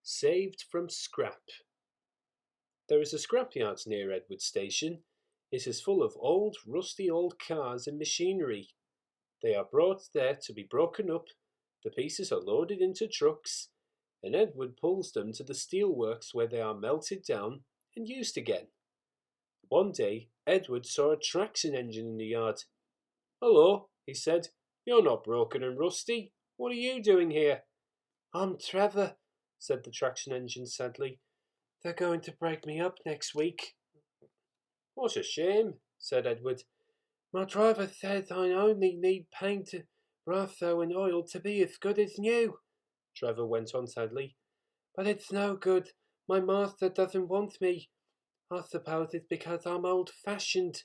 Saved from scrap. There is a scrapyard near Edward Station. It is full of rusty old cars and machinery. They are brought there to be broken up, the pieces are loaded into trucks, and Edward pulls them to the steelworks where they are melted down and used again. One day, Edward saw a traction engine in the yard. "Hello," he said. "You're not broken and rusty. What are you doing here?" "I'm Trevor," said the traction engine sadly. "They're going to break me up next week." "What a shame," said Edward. "My driver says I only need paint, ratho and oil to be as good as new," Trevor went on sadly. "But it's no good. My master doesn't want me. I suppose it's because I'm old-fashioned."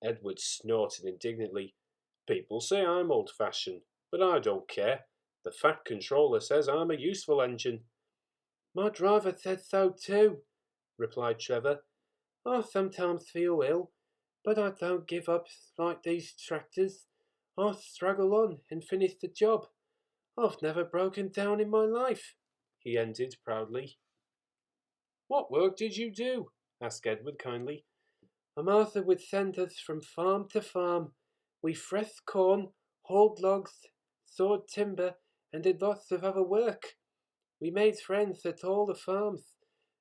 Edward snorted indignantly. "People say I'm old-fashioned, but I don't care. The Fat Controller says I'm a useful engine." "My driver says so too," replied Trevor. "I sometimes feel ill, but I don't give up like these tractors. I struggle on and finish the job. I've never broken down in my life," he ended proudly. "What work did you do?" asked Edward kindly. "My master would send us from farm to farm. We threshed corn, hauled logs, sawed timber, and did lots of other work. We made friends at all the farms,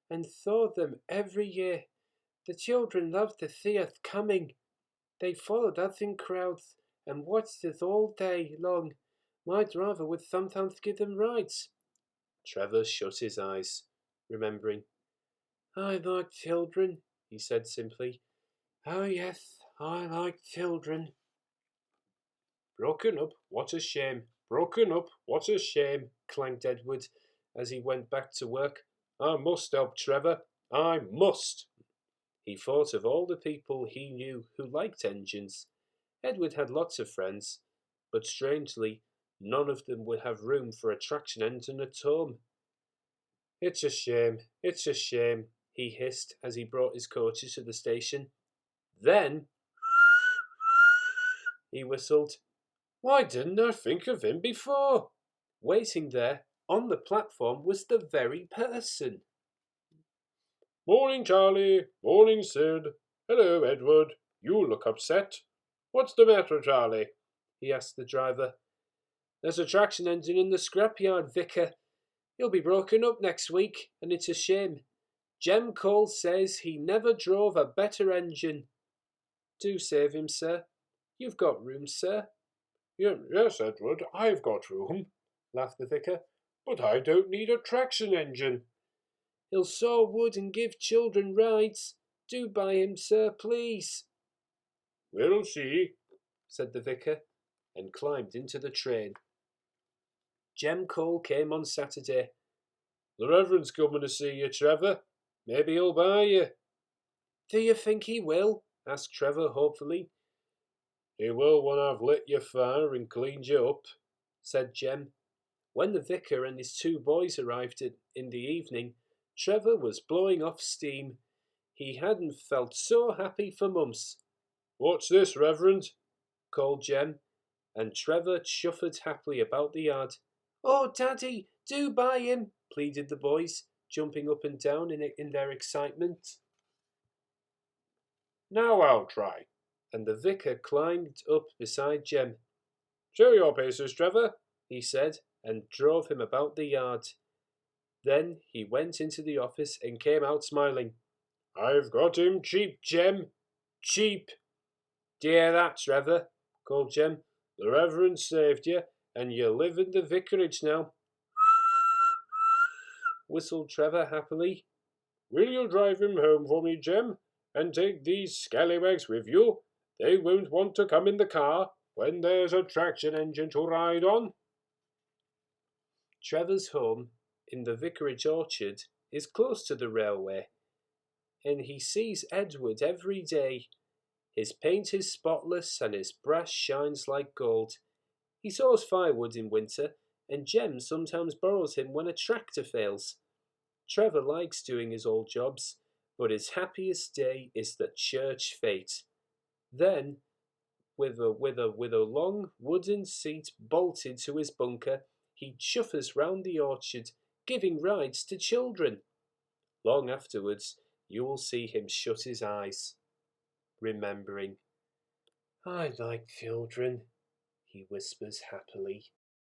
and saw them every year. The children loved to see us coming. They followed us in crowds and watched us all day long. My driver would sometimes give them rides." Trevor shut his eyes, remembering. "I like children," he said simply. "Oh yes, I like children." "Broken up, what a shame! Broken up, what a shame!" clanked Edward as he went back to work. "I must help Trevor. I must!" He thought of all the people he knew who liked engines. Edward had lots of friends, but strangely, none of them would have room for a traction engine at home. "It's a shame, it's a shame," he hissed as he brought his coaches to the station. Then he whistled. "Why didn't I think of him before?" Waiting there on the platform was the very person. "Morning, Charlie. Morning, Sid. Hello, Edward. You look upset. What's the matter, Charlie?" he asked the driver. "There's a traction engine in the scrapyard, Vicar. He'll be broken up next week, and it's a shame. Jem Cole says he never drove a better engine." "Do save him, sir. You've got room, sir." "Yes, Edward, I've got room," laughed the vicar, "but I don't need a traction engine." "He'll saw wood and give children rides. Do buy him, sir, please." "We'll see," said the vicar, and climbed into the train. Jem Cole came on Saturday. "The Reverend's coming to see you, Trevor. Maybe he'll buy you." "Do you think he will?" asked Trevor hopefully. "He will when I've lit your fire and cleaned you up," said Jem. When the vicar and his two boys arrived in the evening, Trevor was blowing off steam. He hadn't felt so happy for months. "What's this, Reverend?" called Jem, and Trevor shuffled happily about the yard. "Oh, Daddy, do buy him," pleaded the boys, jumping up and down in their excitement. "Now I'll try," and the vicar climbed up beside Jem. "Show your paces, Trevor," he said, and drove him about the yard. Then he went into the office and came out smiling. "I've got him cheap, Jem. Cheap." "Do you hear that, Trevor?" called Jem. "The Reverend saved you, and you live in the vicarage now," whistled Trevor happily. "Will you drive him home for me, Jem, and take these scallywags with you? They won't want to come in the car when there's a traction engine to ride on." Trevor's home in the vicarage orchard is close to the railway, and he sees Edward every day. His paint is spotless and his brass shines like gold. He saws firewood in winter, and Jem sometimes borrows him when a tractor fails. Trevor likes doing his old jobs, but his happiest day is the church fete. Then, with a long wooden seat bolted to his bunker, he chuffers round the orchard, giving rides to children. Long afterwards, you will see him shut his eyes, remembering. I like children, he whispers happily.